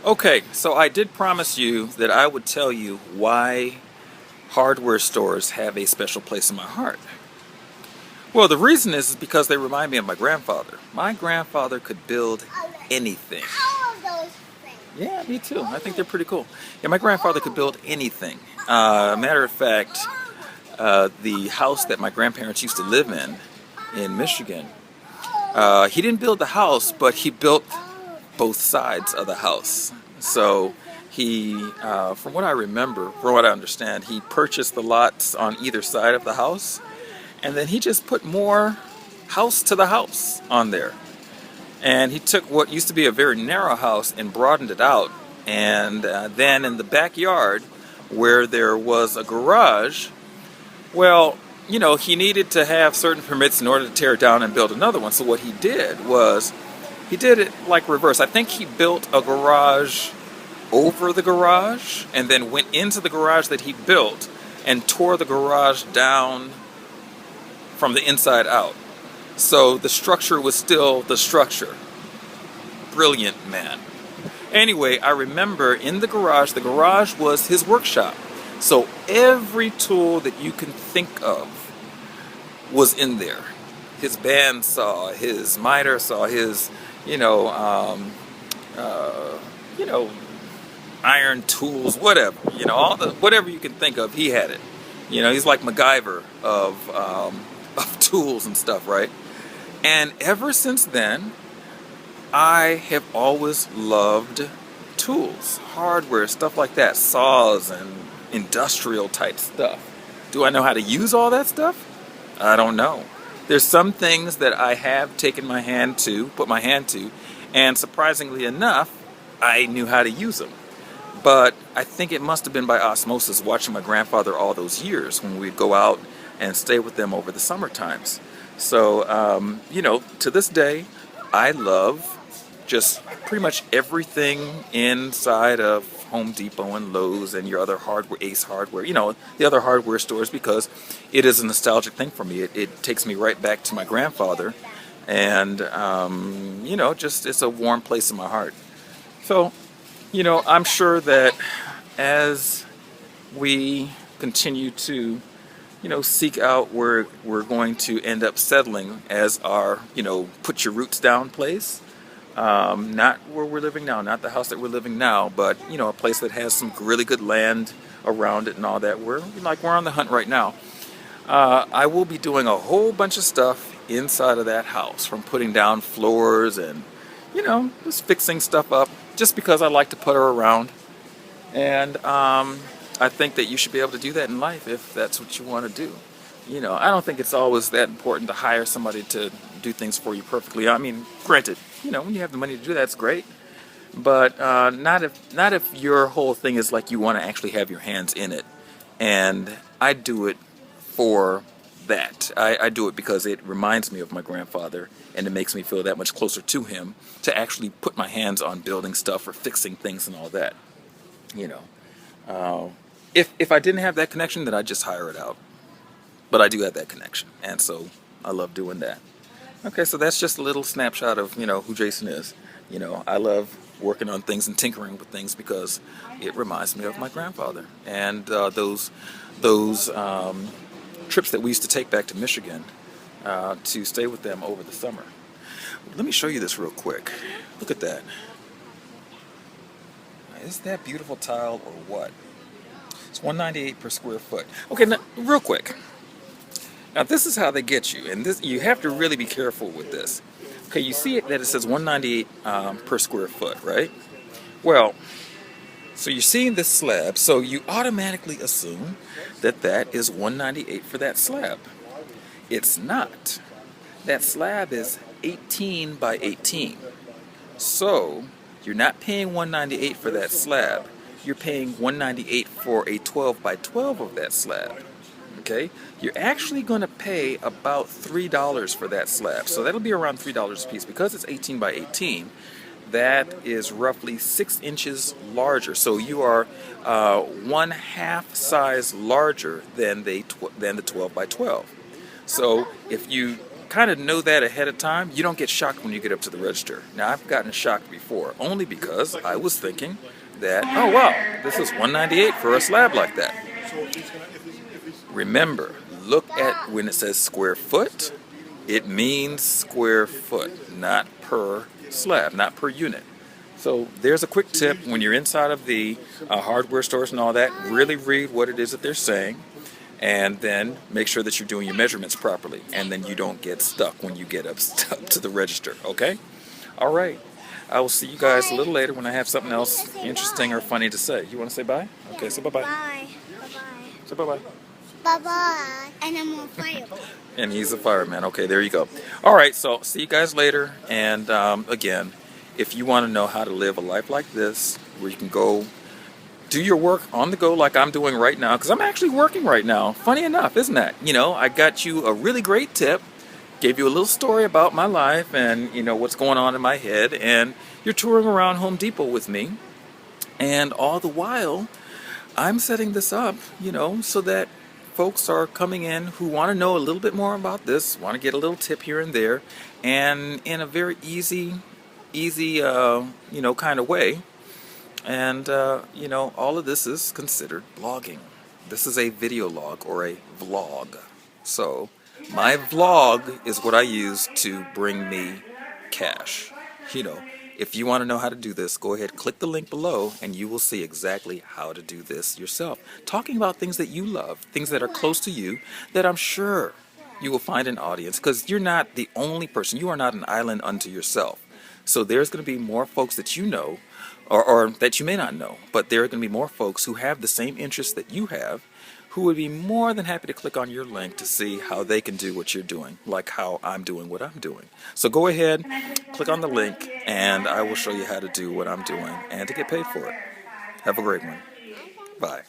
Okay, so I did promise you that I would tell you why hardware stores have a special place in my heart. Well, the reason is because they remind me of my grandfather. My grandfather could build anything. Yeah, me too. I think they're pretty cool. Yeah, my grandfather could build anything. Matter of fact, the house that my grandparents used to live in Michigan, he didn't build the house, but he built both sides of the house. So from what I remember, from what I understand, he purchased the lots on either side of the house, and then he just put more house to the house on there. And he took what used to be a very narrow house and broadened it out. And then in the backyard, where there was a garage, well, he needed to have certain permits in order to tear it down and build another one. So what he did was, he did it like reverse. I think he built a garage over the garage and then went into the garage that he built and tore the garage down from the inside out. So the structure was still the structure. Brilliant man. Anyway, I remember in the garage was his workshop. So every tool that you can think of was in there. His bandsaw, his miter saw, his, iron tools, whatever. Whatever you can think of, he had it. He's like MacGyver of tools and stuff, right? And ever since then, I have always loved tools, hardware, stuff like that, saws and industrial type stuff. Do I know how to use all that stuff? I don't know. There's some things that I have put my hand to, and surprisingly enough, I knew how to use them. But I think it must have been by osmosis watching my grandfather all those years when we'd go out and stay with them over the summer times. So, to this day, I love just pretty much everything inside of Home Depot and Lowe's and your other hardware, Ace Hardware, the other hardware stores, because it is a nostalgic thing for me. It takes me right back to my grandfather, and, just it's a warm place in my heart. So, I'm sure that as we continue to, seek out where we're going to end up settling as our, put your roots down place. Not where we're living now, not the house that we're living now, but, a place that has some really good land around it and all that. We're on the hunt right now. I will be doing a whole bunch of stuff inside of that house, from putting down floors and, just fixing stuff up, just because I like to putter around. And I think that you should be able to do that in life if that's what you want to do. I don't think it's always that important to hire somebody to do things for you perfectly. I mean, granted, when you have the money to do that, it's great. But not if your whole thing is like you want to actually have your hands in it. And I do it for that. I do it because it reminds me of my grandfather, and it makes me feel that much closer to him to actually put my hands on building stuff or fixing things and all that. If I didn't have that connection, then I'd just hire it out. But I do have that connection, and so I love doing that. Okay, so that's just a little snapshot of, who Jason is. I love working on things and tinkering with things because it reminds me of my grandfather. And those trips that we used to take back to Michigan to stay with them over the summer. Let me show you this real quick. Look at that. Is that beautiful tile or what? It's $198 per square foot. Okay, now, real quick. Now this is how they get you, and this you have to really be careful with this. Okay, you see that it says $198 per square foot, right? Well, so you're seeing this slab, so you automatically assume that that is $198 for that slab. It's not. That slab is 18 by 18. So you're not paying $198 for that slab. You're paying $198 for a 12 by 12 of that slab. Okay, you're actually going to pay about $3 for that slab. So that'll be around $3 a piece. Because it's 18 by 18, that is roughly 6 inches larger. So you are 1/2 size larger than the 12 by 12. So if you kind of know that ahead of time, you don't get shocked when you get up to the register. Now, I've gotten shocked before, only because I was thinking that, oh wow, this is 198 for a slab like that. Remember, look at when it says square foot, it means square foot, not per slab, not per unit. So there's a quick tip when you're inside of the hardware stores and all that, really read what it is that they're saying, and then make sure that you're doing your measurements properly, and then you don't get stuck when you get up to the register, okay? All right. I will see you guys a little later when I have something else interesting or funny to say. You want to say bye? Okay, say bye-bye. Bye. Bye-bye. Say bye-bye. Bye-bye. And I'm a fireman. And he's a fireman. Okay, there you go. All right, so see you guys later. And again, if you want to know how to live a life like this, where you can go do your work on the go like I'm doing right now, because I'm actually working right now. Funny enough, isn't that? You know, I got you a really great tip, gave you a little story about my life and, you know, what's going on in my head, and you're touring around Home Depot with me. And all the while, I'm setting this up, you know, so that folks are coming in who want to know a little bit more about this, want to get a little tip here and there, and in a very easy, you know, kind of way. And, you know, all of this is considered blogging. This is a video log or a vlog. So my vlog is what I use to bring me cash. You know, if you want to know how to do this, go ahead, click the link below, and you will see exactly how to do this yourself. Talking about things that you love, things that are close to you, that I'm sure you will find an audience, because you're not the only person. You are not an island unto yourself. So there's going to be more folks that you know, or that you may not know, but there are going to be more folks who have the same interests that you have, who would be more than happy to click on your link to see how they can do what you're doing, like how I'm doing what I'm doing. So go ahead, click on the link, and I will show you how to do what I'm doing and to get paid for it. Have a great one. Bye.